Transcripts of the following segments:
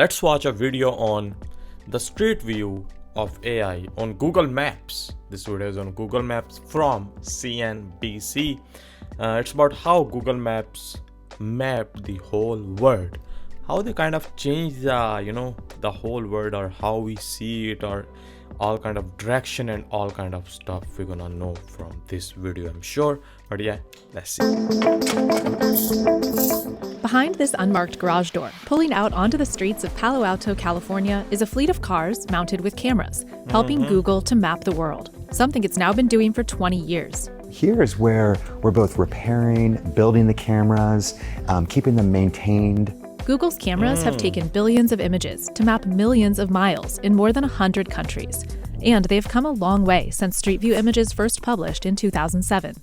Let's watch a video on the street view of AI on Google Maps. This video is on Google Maps from CNBC. It's about how Google Maps map the whole world, how they kind of change the whole world, or how we see it, or all kind of direction and all kind of stuff we're gonna know from this video, I'm sure. But yeah, let's see. Behind this unmarked garage door, pulling out onto the streets of Palo Alto, California, is a fleet of cars mounted with cameras, helping Google to map the world, something it's now been doing for 20 years. Here's where we're both repairing, building the cameras, keeping them maintained. Google's cameras have taken billions of images to map millions of miles in more than 100 countries. And they've come a long way since Street View images first published in 2007.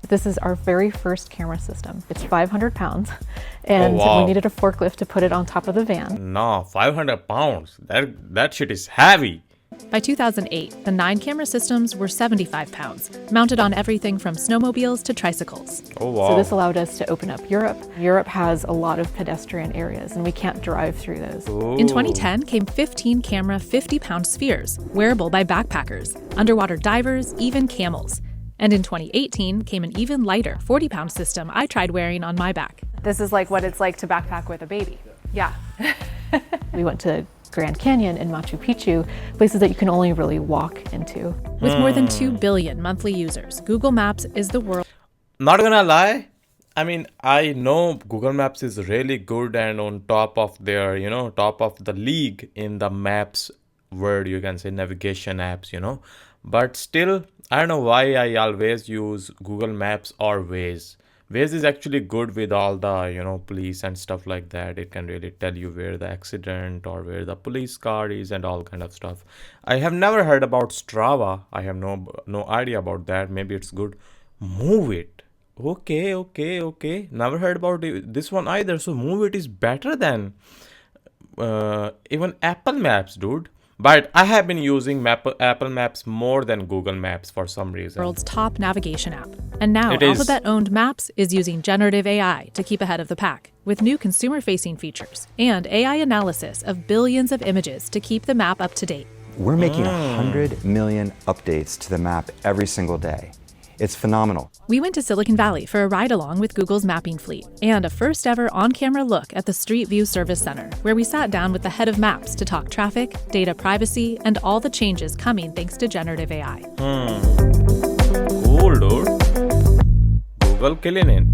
This is our very first camera system. It's 500 pounds, and wow. we needed a forklift to put it on top of the van. No, 500 pounds. That shit is heavy. By 2008, the 9 camera systems were 75 pounds, mounted on everything from snowmobiles to tricycles. Oh, wow. So this allowed us to open up Europe. Europe has a lot of pedestrian areas, and we can't drive through those. Ooh. In 2010 came 15 camera 50-pound spheres, wearable by backpackers, underwater divers, even camels. And in 2018 came an even lighter 40-pound system I tried wearing on my back. This is like what it's like to backpack with a baby. Yeah. We went to Grand Canyon and Machu Picchu, places that you can only really walk into. With more than 2 billion monthly users, Google Maps is the world. Not gonna lie, I mean, I know Google Maps is really good and on top of their, top of the league in the maps world, you can say navigation apps, but still, I don't know why I always use Google Maps or Waze. Waze is actually good with all the, police and stuff like that. It can really tell you where the accident or where the police car is and all kind of stuff. I have never heard about Strava. I have no idea about that. Maybe it's good. Move It. Okay. Never heard about this one either. So Move It is better than even Apple Maps, dude. But I have been using Apple Maps more than Google Maps for some reason. World's top navigation app. And now Alphabet-owned Maps is using generative AI to keep ahead of the pack, with new consumer-facing features and AI analysis of billions of images to keep the map up to date. We're making 100 million updates to the map every single day. It's phenomenal. We went to Silicon Valley for a ride-along with Google's mapping fleet and a first-ever on-camera look at the Street View Service Center, where we sat down with the head of Maps to talk traffic, data privacy, and all the changes coming thanks to generative AI. Cool, dude. Google killing it.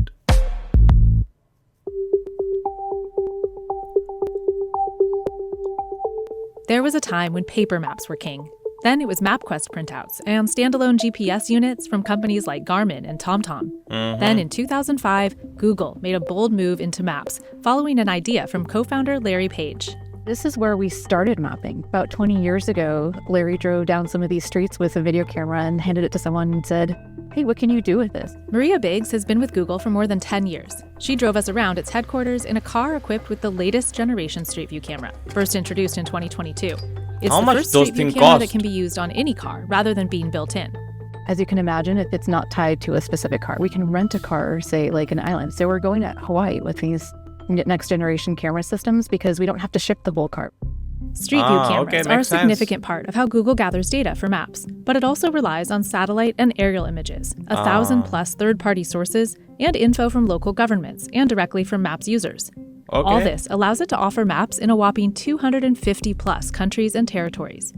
There was a time when paper maps were king. Then it was MapQuest printouts and standalone GPS units from companies like Garmin and TomTom. Then in 2005, Google made a bold move into maps, following an idea from co-founder Larry Page. This is where we started mapping. About 20 years ago, Larry drove down some of these streets with a video camera and handed it to someone and said, "Hey, what can you do with this?" Maria Biggs has been with Google for more than 10 years. She drove us around its headquarters in a car equipped with the latest generation Street View camera, first introduced in 2022. It's How the much first those Street View things camera cost? that can be used on any car rather than being built in. As you can imagine, if it's not tied to a specific car, we can rent a car, say, like an island. So we're going to Hawaii with these next generation camera systems because we don't have to ship the whole car. Street View cameras are a makes sense. significant part of how Google gathers data for maps, but it also relies on satellite and aerial images, 1,000+ third-party sources, and info from local governments and directly from Maps users. Okay. All this allows it to offer maps in a whopping 250+ countries and territories.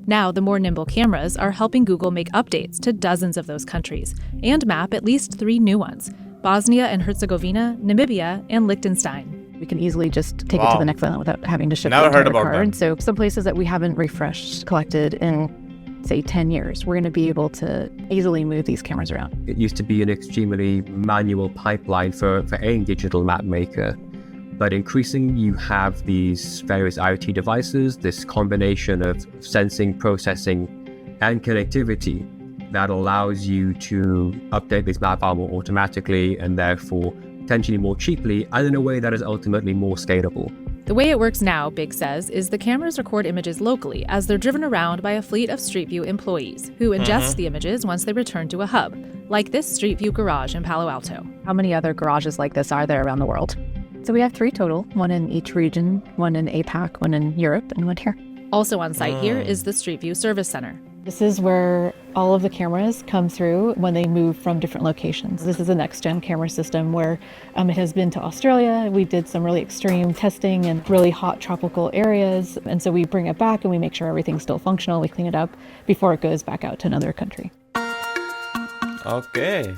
Now, the more nimble cameras are helping Google make updates to dozens of those countries and map at least 3 new ones: Bosnia and Herzegovina, Namibia, and Liechtenstein. We can easily just take it to the next island without having to ship Never the heard entire about car. that. And so some places that we haven't refreshed, collected in, say, 10 years, we're going to be able to easily move these cameras around. It used to be an extremely manual pipeline for any digital map maker. But increasingly, you have these various IoT devices, this combination of sensing, processing, and connectivity that allows you to update this map file more automatically and therefore potentially more cheaply and in a way that is ultimately more scalable. The way it works now, Biggs says, is the cameras record images locally as they're driven around by a fleet of Street View employees who ingest the images once they return to a hub, like this Street View garage in Palo Alto. How many other garages like this are there around the world? So we have 3 total, 1 in each region, 1 in APAC, 1 in Europe, and 1 here. Also on site here is the Street View Service Center. This is where all of the cameras come through when they move from different locations. This is a next-gen camera system where it has been to Australia. We did some really extreme testing in really hot tropical areas. And so we bring it back and we make sure everything's still functional. We clean it up before it goes back out to another country. Okay.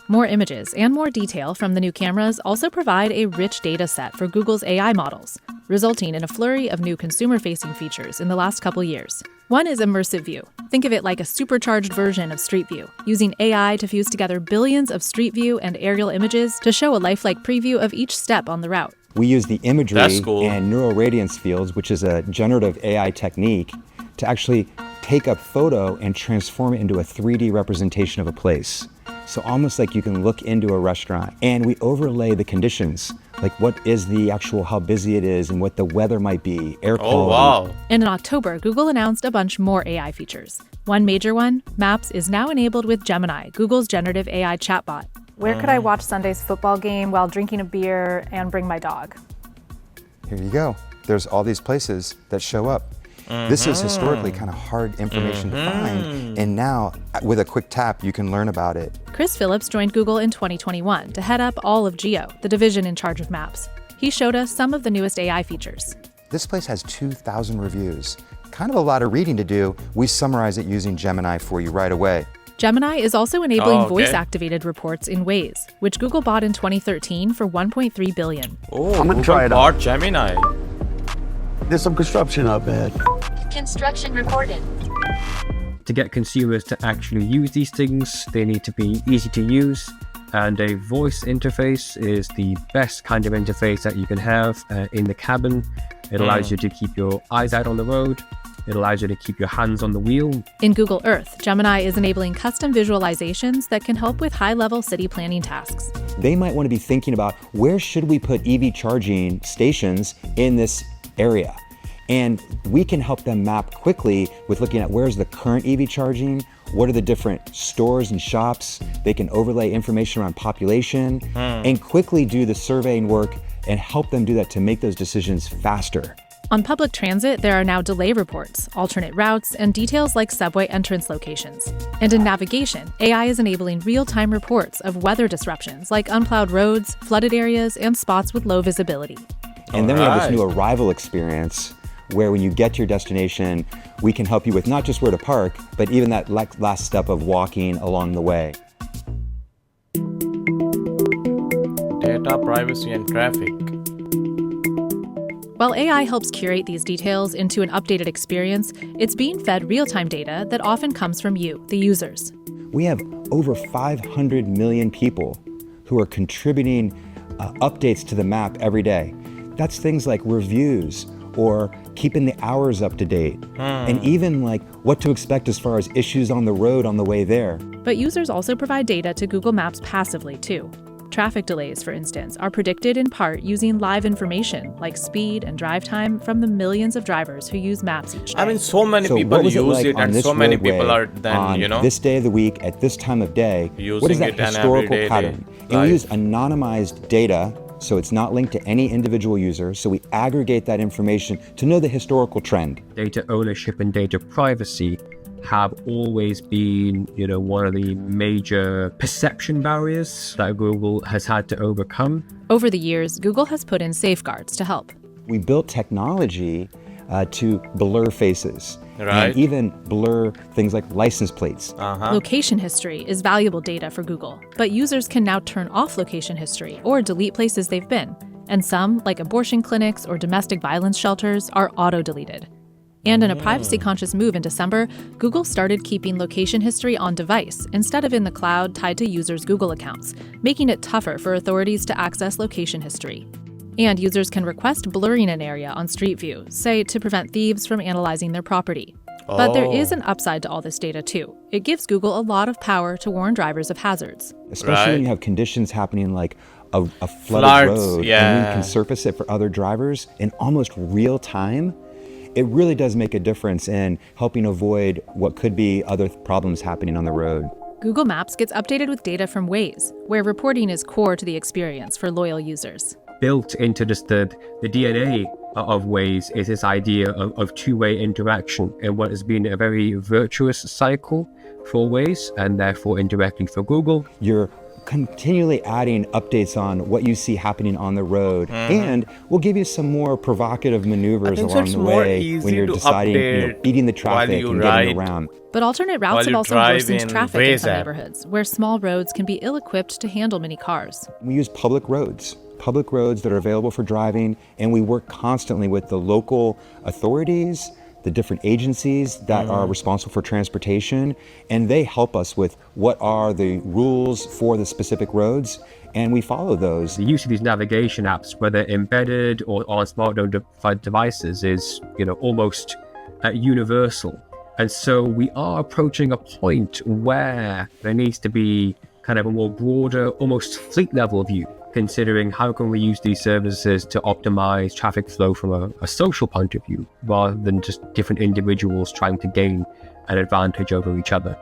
More images and more detail from the new cameras also provide a rich data set for Google's AI models, resulting in a flurry of new consumer-facing features in the last couple years. One is Immersive View. Think of it like a supercharged version of Street View, using AI to fuse together billions of Street View and aerial images to show a lifelike preview of each step on the route. We use the imagery That's cool. and neural radiance fields, which is a generative AI technique, to actually take a photo and transform it into a 3D representation of a place. So almost like you can look into a restaurant, and we overlay the conditions, like what is the actual, how busy it is and what the weather might be, air quality. Oh, wow. And in October, Google announced a bunch more AI features. One major one, Maps, is now enabled with Gemini, Google's generative AI chatbot. Where could I watch Sunday's football game while drinking a beer and bring my dog? Here you go. There's all these places that show up. This is historically kind of hard information to find, and now with a quick tap, you can learn about it. Chris Phillips joined Google in 2021 to head up all of Geo, the division in charge of Maps. He showed us some of the newest AI features. This place has 2,000 reviews. Kind of a lot of reading to do. We summarize it using Gemini for you right away. Gemini is also enabling Oh, okay. voice-activated reports in Waze, which Google bought in 2013 for $1.3 billion. Oh, I'm gonna Google try it out. bought Gemini. There's some construction out bad. Construction reported. To get consumers to actually use these things, they need to be easy to use, and a voice interface is the best kind of interface that you can have in the cabin. It allows you to keep your eyes out on the road. It allows you to keep your hands on the wheel. In Google Earth, Gemini is enabling custom visualizations that can help with high-level city planning tasks. They might want to be thinking about where should we put EV charging stations in this area. And we can help them map quickly with looking at where's the current EV charging, what are the different stores and shops. They can overlay information around population and quickly do the surveying work and help them do that to make those decisions faster. On public transit, there are now delay reports, alternate routes, and details like subway entrance locations. And in navigation, AI is enabling real-time reports of weather disruptions like unplowed roads, flooded areas, and spots with low visibility. And then we have this Alright. new arrival experience where when you get to your destination, we can help you with not just where to park, but even that last step of walking along the way. Data, privacy, and traffic. While AI helps curate these details into an updated experience, it's being fed real-time data that often comes from you, the users. We have over 500 million people who are contributing updates to the map every day. That's things like reviews or keeping the hours up to date, and even like what to expect as far as issues on the road on the way there. But users also provide data to Google Maps passively, too. Traffic delays, for instance, are predicted in part using live information like speed and drive time from the millions of drivers who use Maps each day. I mean, so many So people what was it use like it, on and this so many roadway people are then, on this day of the week at this time of day? What is Using that it, and historical every day pattern? they And we live. use anonymized data, so it's not linked to any individual user. So we aggregate that information to know the historical trend. Data ownership and data privacy have always been, one of the major perception barriers that Google has had to overcome. Over the years, Google has put in safeguards to help. We built technology to blur faces Right. and even blur things like license plates. Location history is valuable data for Google, but users can now turn off location history or delete places they've been. And some, like abortion clinics or domestic violence shelters, are auto-deleted. And in a privacy-conscious move in December, Google started keeping location history on device instead of in the cloud tied to users' Google accounts, making it tougher for authorities to access location history. And users can request blurring an area on Street View, say to prevent thieves from analyzing their property. But there is an upside to all this data too. It gives Google a lot of power to warn drivers of hazards. Especially when Right. you have conditions happening like a flooded Floods, road, and yeah. we can surface it for other drivers in almost real time. It really does make a difference in helping avoid what could be other problems happening on the road. Google Maps gets updated with data from Waze, where reporting is core to the experience for loyal users. Built into just the DNA of Waze is this idea of two-way interaction and what has been a very virtuous cycle for Waze and therefore indirectly for Google. You're continually adding updates on what you see happening on the road, and we'll give you some more provocative maneuvers along the way when you're deciding, beating the traffic and getting around. But alternate routes have also worsened traffic in some Waze app. neighborhoods, where small roads can be ill-equipped to handle many cars. We use public roads that are available for driving, and we work constantly with the local authorities, the different agencies that are responsible for transportation, and they help us with what are the rules for the specific roads, and we follow those. The use of these navigation apps, whether embedded or on smartphone devices, is almost universal. And so we are approaching a point where there needs to be kind of a more broader, almost fleet level view, considering how can we use these services to optimize traffic flow from a social point of view, rather than just different individuals trying to gain an advantage over each other.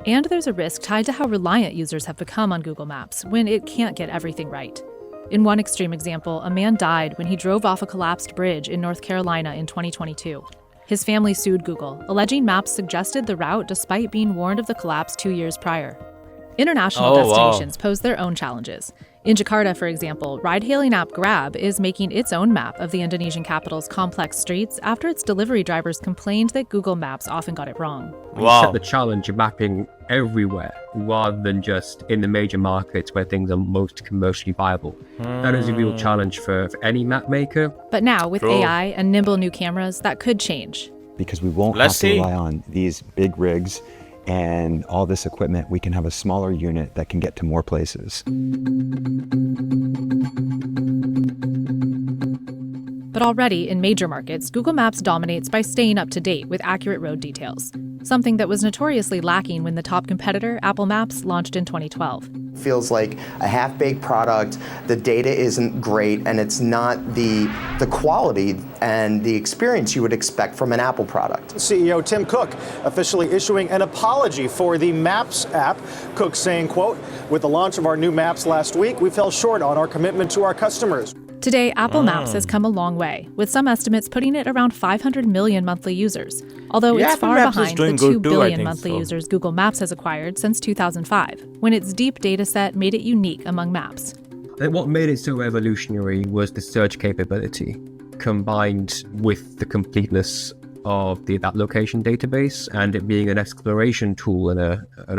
And there's a risk tied to how reliant users have become on Google Maps when it can't get everything right. In one extreme example, a man died when he drove off a collapsed bridge in North Carolina in 2022. His family sued Google, alleging Maps suggested the route despite being warned of the collapse 2 years prior. International destinations pose their own challenges. In Jakarta, for example, ride-hailing app Grab is making its own map of the Indonesian capital's complex streets after its delivery drivers complained that Google Maps often got it wrong. We set the challenge of mapping everywhere rather than just in the major markets where things are most commercially viable. That is a real challenge for any map maker. But now, with AI and nimble new cameras, that could change. Because we won't have to rely on these big rigs and all this equipment. We can have a smaller unit that can get to more places. But already, in major markets, Google Maps dominates by staying up to date with accurate road details, something that was notoriously lacking when the top competitor, Apple Maps, launched in 2012. Feels like a half-baked product, the data isn't great, and it's not the quality and the experience you would expect from an Apple product. CEO Tim Cook officially issuing an apology for the Maps app. Cook saying, quote, "With the launch of our new Maps last week, we fell short on our commitment to our customers." Today, Apple Maps has come a long way, with some estimates putting it around 500 million monthly users, although it's far behind the 2 billion monthly users Google Maps has acquired since 2005, when its deep data set made it unique among maps. And what made it so revolutionary was the search capability, combined with the completeness of that location database and it being an exploration tool and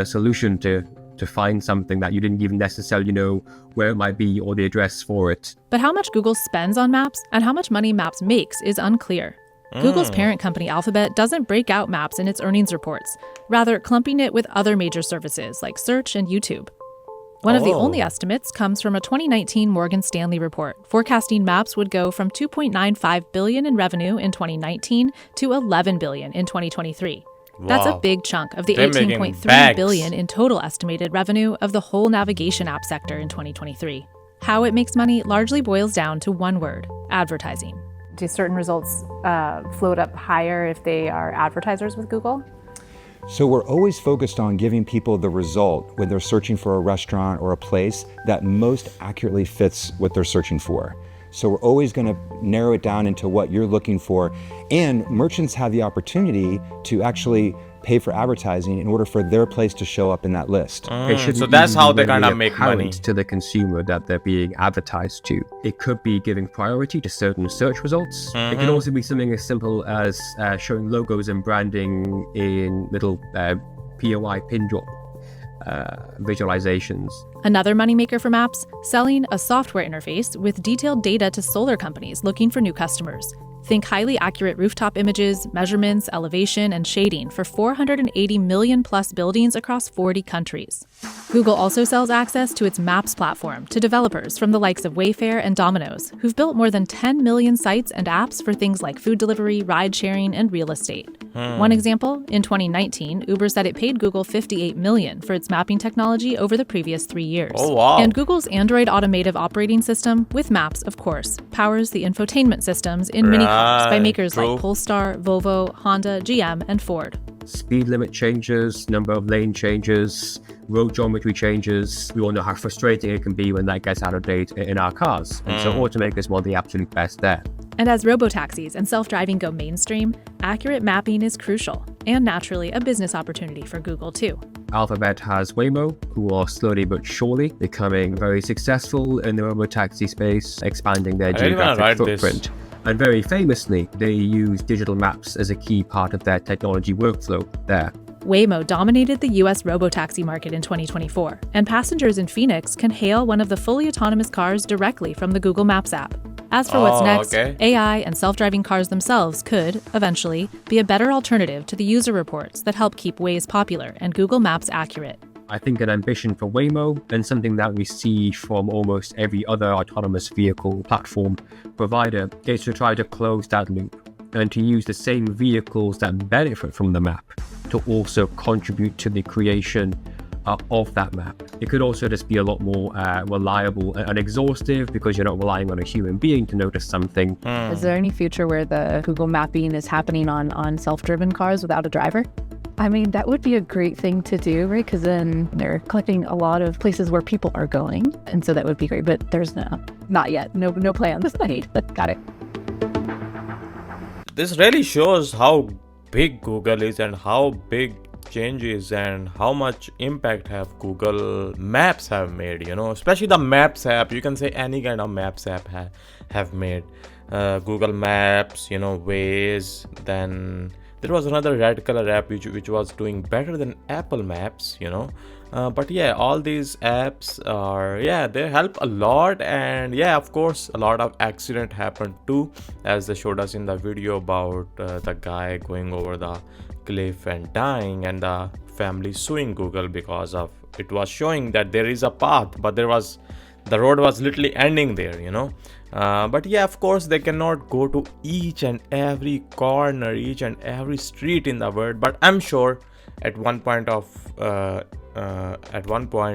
a solution to find something that you didn't even necessarily know where it might be or the address for it. But how much Google spends on Maps and how much money Maps makes is unclear. Google's parent company Alphabet doesn't break out Maps in its earnings reports, rather clumping it with other major services like Search and YouTube. One of the only estimates comes from a 2019 Morgan Stanley report, forecasting Maps would go from $2.95 billion in revenue in 2019 to $11 billion in 2023. That's a big chunk of the $18.3 billion in total estimated revenue of the whole navigation app sector in 2023. How it makes money largely boils down to one word: advertising. Do certain results float up higher if they are advertisers with Google? So we're always focused on giving people the result when they're searching for a restaurant or a place that most accurately fits what they're searching for. So we're always going to narrow it down into what you're looking for. And merchants have the opportunity to actually pay for advertising in order for their place to show up in that list. So that's how they're going to make money. To the consumer that they're being advertised to. It could be giving priority to certain search results. It can also be something as simple as showing logos and branding in little POI pin drop visualizations. Another moneymaker for Maps, selling a software interface with detailed data to solar companies looking for new customers. Think highly accurate rooftop images, measurements, elevation, and shading for 480 million plus buildings across 40 countries. Google also sells access to its Maps platform to developers from the likes of Wayfair and Domino's, who've built more than 10 million sites and apps for things like food delivery, ride sharing, and real estate. One example, in 2019, Uber said it paid Google $58 million for its mapping technology over the previous 3 years. And Google's Android automotive operating system, with Maps, of course, powers the infotainment systems in many cars by makers like Polestar, Volvo, Honda, GM, and Ford. speed limit changes, number of lane changes, road geometry changes. We all know how frustrating it can be when that gets out of date in our cars. And so automakers want the absolute best there. And as robotaxis and self-driving go mainstream, accurate mapping is crucial, and naturally a business opportunity for Google too. Alphabet has Waymo, who are slowly but surely becoming very successful in the robotaxi space, expanding their geographic footprint. And very famously, they use digital maps as a key part of their technology workflow there. Waymo dominated the US robotaxi market in 2024, and passengers in Phoenix can hail one of the fully autonomous cars directly from the Google Maps app. As for what's next, AI and self-driving cars themselves could, eventually, be a better alternative to the user reports that help keep Waze popular and Google Maps accurate. I think an ambition for Waymo, and something that we see from almost every other autonomous vehicle platform provider, is to try to close that loop and to use the same vehicles that benefit from the map to also contribute to the creation of that map. It could also just be a lot more reliable and exhaustive because you're not relying on a human being to notice something. Is there any future where the Google mapping is happening on self-driven cars without a driver? I mean, that would be a great thing to do, right? Because then they're collecting a lot of places where people are going. And so that would be great, but there's not yet. No plans made. Got it. This really shows how big Google is and how big changes and how much impact have Google Maps have made, especially the Maps app. You can say any kind of Maps app have made. Google Maps, Waze, then there was another red color app which was doing better than Apple Maps, but yeah, all these apps are, they help a lot. And of course, a lot of accident happened too, as they showed us in the video about the guy going over the cliff and dying, and the family suing Google because of it was showing that there is a path, but the road was literally ending there, but of course they cannot go to each and every corner, each and every street in the world, but I'm sure at one point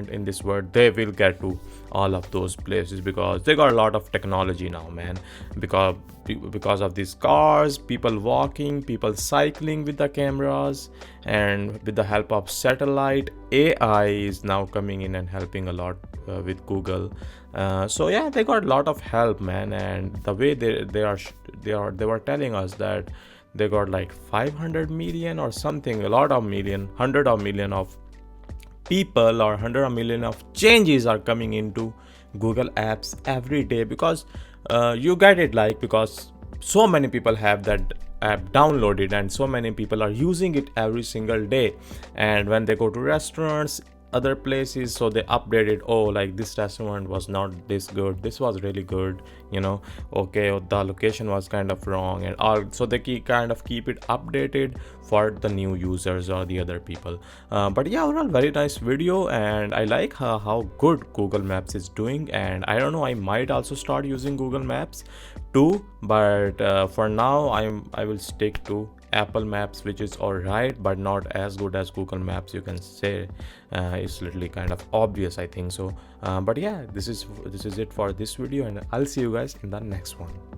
in this world they will get to all of those places, because they got a lot of technology now, man. Because of these cars, people walking, people cycling with the cameras, and with the help of satellite, AI is now coming in and helping a lot with Google. So they got a lot of help, man. And the way they were telling us that they got like 500 million or something, 100 of million of people, or 100 million of changes are coming into Google apps every day, because you get it, because so many people have that app downloaded and so many people are using it every single day. And when they go to restaurants, other places, so they updated, this restaurant was not this good, this was really good, the location was kind of wrong, and all. So they kind of keep it updated for the new users or the other people. But overall, very nice video, and I like how good Google Maps is doing. And I don't know, I might also start using Google Maps too, but for now I will stick to Apple Maps, which is alright, but not as good as Google Maps, you can say. It's literally kind of obvious, I think so. But this is it for this video, and I'll see you guys in the next one.